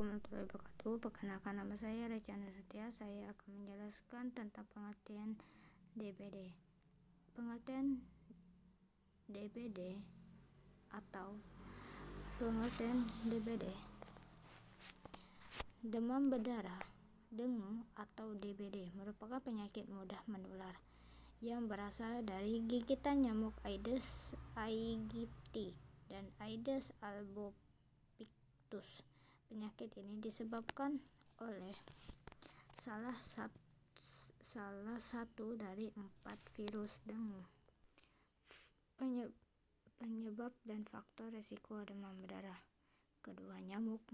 Assalamualaikum warahmatullahi wabarakatuh. Perkenalkan, nama saya Reca Nursetia. Saya akan menjelaskan tentang pengertian DBD. Pengertian DBD atau pengertian DBD, demam berdarah, dengue atau DBD merupakan penyakit mudah menular yang berasal dari gigitan nyamuk Aedes aegypti dan Aedes albopictus. Penyakit ini disebabkan oleh salah satu dari 4 virus dengue. Penyebab dan faktor resiko demam berdarah. Kedua nyamuk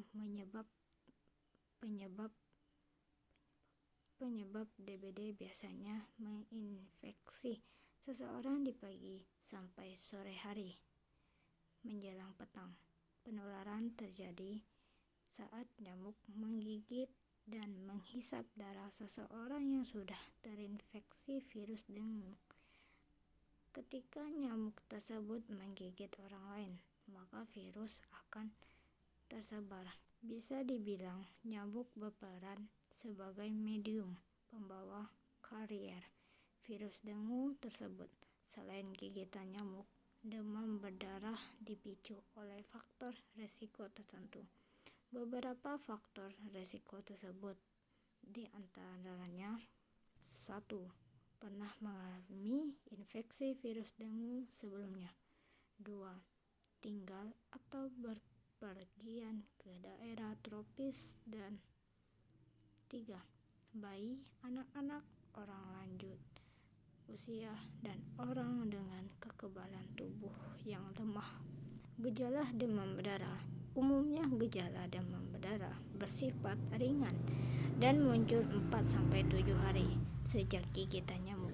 penyebab DBD biasanya menginfeksi seseorang di pagi sampai sore hari menjelang petang. Penularan terjadi saat nyamuk menggigit dan menghisap darah seseorang yang sudah terinfeksi virus dengue. Ketika nyamuk tersebut menggigit orang lain, maka virus akan tersebar. Bisa dibilang nyamuk berperan sebagai medium pembawa karier virus dengue tersebut. Selain gigitan nyamuk, demam berdarah dipicu oleh faktor resiko tertentu. Beberapa faktor resiko tersebut di antaranya: 1. Pernah mengalami infeksi virus dengue sebelumnya. 2. Tinggal atau berpergian ke daerah tropis. Dan 3. Bayi, anak-anak, orang lanjut usia, dan orang dengan kekebalan tubuh yang lemah. Gejala demam berdarah. Umumnya gejala demam berdarah bersifat ringan dan muncul 4-7 hari sejak gigitan nyamuk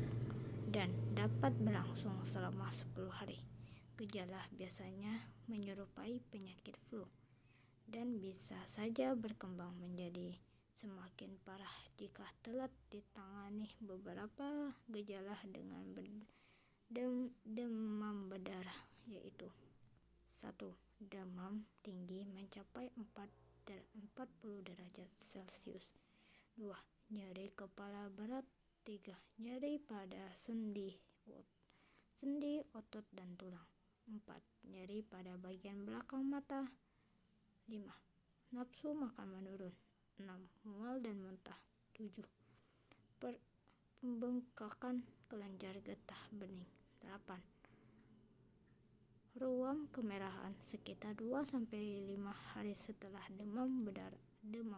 dan dapat berlangsung selama 10 hari. Gejala biasanya menyerupai penyakit flu dan bisa saja berkembang menjadi semakin parah jika telat ditangani. Beberapa gejala dengan demam berdarah yaitu: 1. Demam tinggi mencapai 40 derajat Celcius. 2. Nyeri kepala berat. 3. Nyeri pada sendi, otot, dan tulang. 4. Nyeri pada bagian belakang mata. 5. Nafsu makan menurun. 6. Mual dan muntah. 7. Pembengkakan kelenjar getah bening. 8. Ruam kemerahan sekitar 2-5 hari setelah demam berdarah. 9.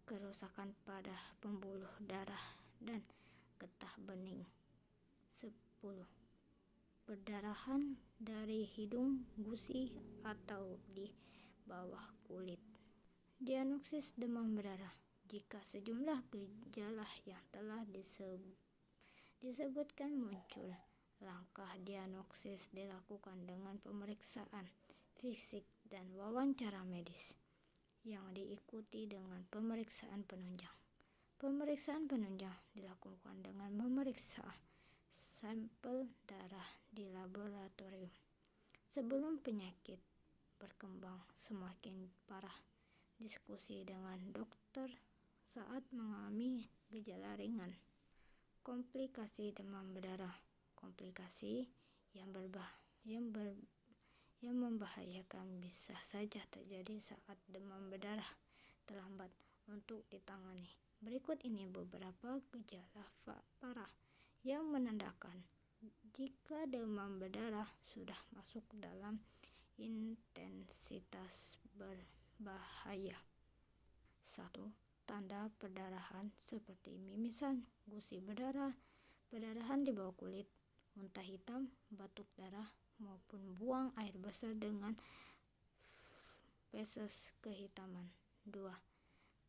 Kerusakan pada pembuluh darah dan getah bening. 10. Perdarahan dari hidung, gusi, atau di bawah kulit. Diagnosis demam berdarah. Jika sejumlah gejala yang telah disebutkan muncul, langkah diagnosis dilakukan dengan pemeriksaan fisik dan wawancara medis yang diikuti dengan pemeriksaan penunjang. Pemeriksaan penunjang dilakukan dengan memeriksa sampel darah di laboratorium. Sebelum penyakit berkembang semakin parah, diskusi dengan dokter saat mengalami gejala ringan. Komplikasi demam berdarah. Komplikasi yang membahayakan bisa saja terjadi saat demam berdarah terlambat untuk ditangani. Berikut ini beberapa gejala parah yang menandakan jika demam berdarah sudah masuk dalam intensitas berbahaya. 1. Tanda perdarahan seperti mimisan, gusi berdarah, perdarahan di bawah kulit, muntah hitam, batuk darah, maupun buang air besar dengan feses kehitaman. 2.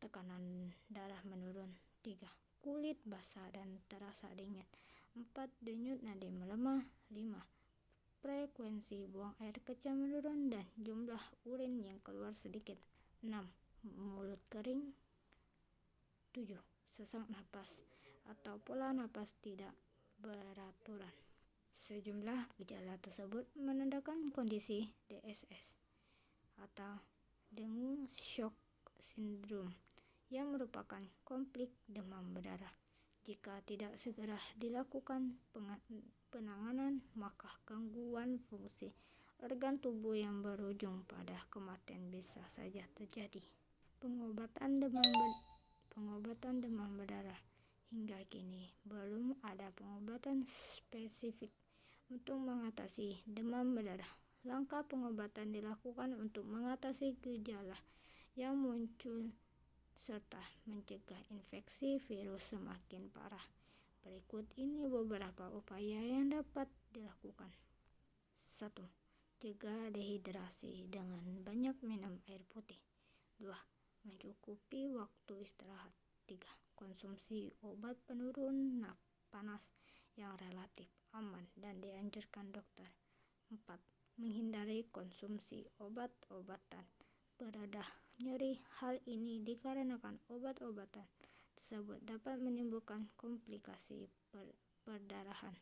Tekanan darah menurun. 3. Kulit basah dan terasa dingin. 4. Denyut nadi melemah. 5. Frekuensi buang air kecil menurun dan jumlah urin yang keluar sedikit. 6. Mulut kering. 7. Sesak napas atau pola napas tidak beraturan. Sejumlah gejala tersebut menandakan kondisi DSS atau dengung shock syndrome yang merupakan konflik demam berdarah. Jika tidak segera dilakukan penanganan, maka gangguan fungsi organ tubuh yang berujung pada kematian bisa saja terjadi. Pengobatan demam berdarah. Hingga kini belum ada pengobatan spesifik untuk mengatasi demam berdarah. Langkah pengobatan dilakukan untuk mengatasi gejala yang muncul serta mencegah infeksi virus semakin parah. Berikut ini beberapa upaya yang dapat dilakukan. 1. Cegah dehidrasi dengan banyak minum air putih. 2. Mencukupi waktu istirahat. 3. Konsumsi obat penurun panas yang relatif aman dan dianjurkan dokter. 4. Menghindari konsumsi obat-obatan pereda nyeri. Hal ini dikarenakan obat-obatan tersebut dapat menimbulkan komplikasi perdarahan.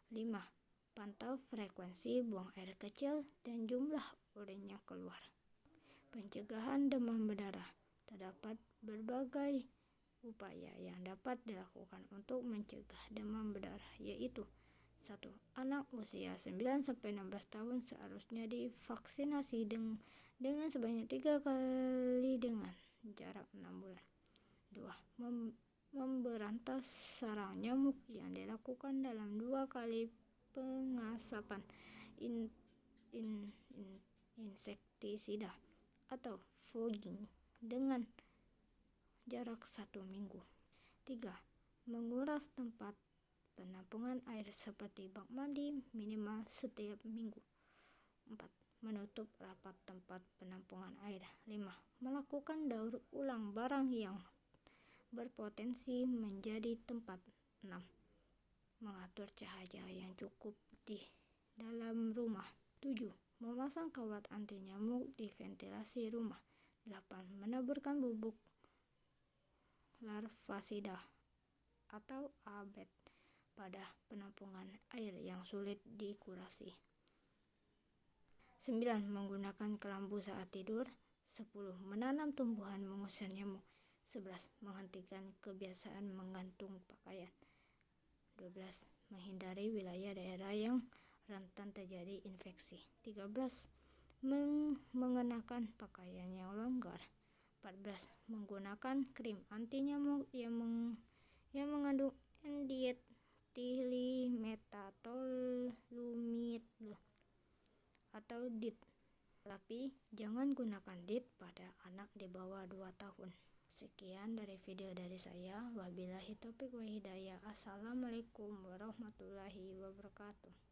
5. Pantau frekuensi buang air kecil dan jumlah urin yang keluar. Pencegahan demam berdarah. Terdapat berbagai upaya yang dapat dilakukan untuk mencegah demam berdarah, yaitu 1. Anak usia 9-16 tahun seharusnya divaksinasi dengan sebanyak 3 kali dengan jarak 6 bulan. 2. Memberantas sarang nyamuk yang dilakukan dalam 2 kali pengasapan insektisida atau fogging dengan jarak 1 minggu. 3. Menguras tempat penampungan air seperti bak mandi minimal setiap minggu. 4. Menutup rapat tempat penampungan air. 5. Melakukan daur ulang barang yang berpotensi menjadi tempat. 6. Mengatur cahaya yang cukup di dalam rumah. 7. Memasang kawat anti nyamuk di ventilasi rumah. 8. Menaburkan bubuk larvasida atau abet pada penampungan air yang sulit dikurasi. 9. Menggunakan kelambu saat tidur. 10. Menanam tumbuhan mengusir nyamuk. 11. Menghentikan kebiasaan menggantung pakaian. 12. Menghindari wilayah daerah yang rentan terjadi infeksi. 13. Mengenakan pakaian yang longgar. 14. Menggunakan krim anti nyamuk yang mengandung N-diethylmetatolumid atau DIT. Tapi jangan gunakan DIT pada anak di bawah 2 tahun. Sekian dari video dari saya. Wabillahi taufiq wa hidayah. Assalamualaikum warahmatullahi wabarakatuh.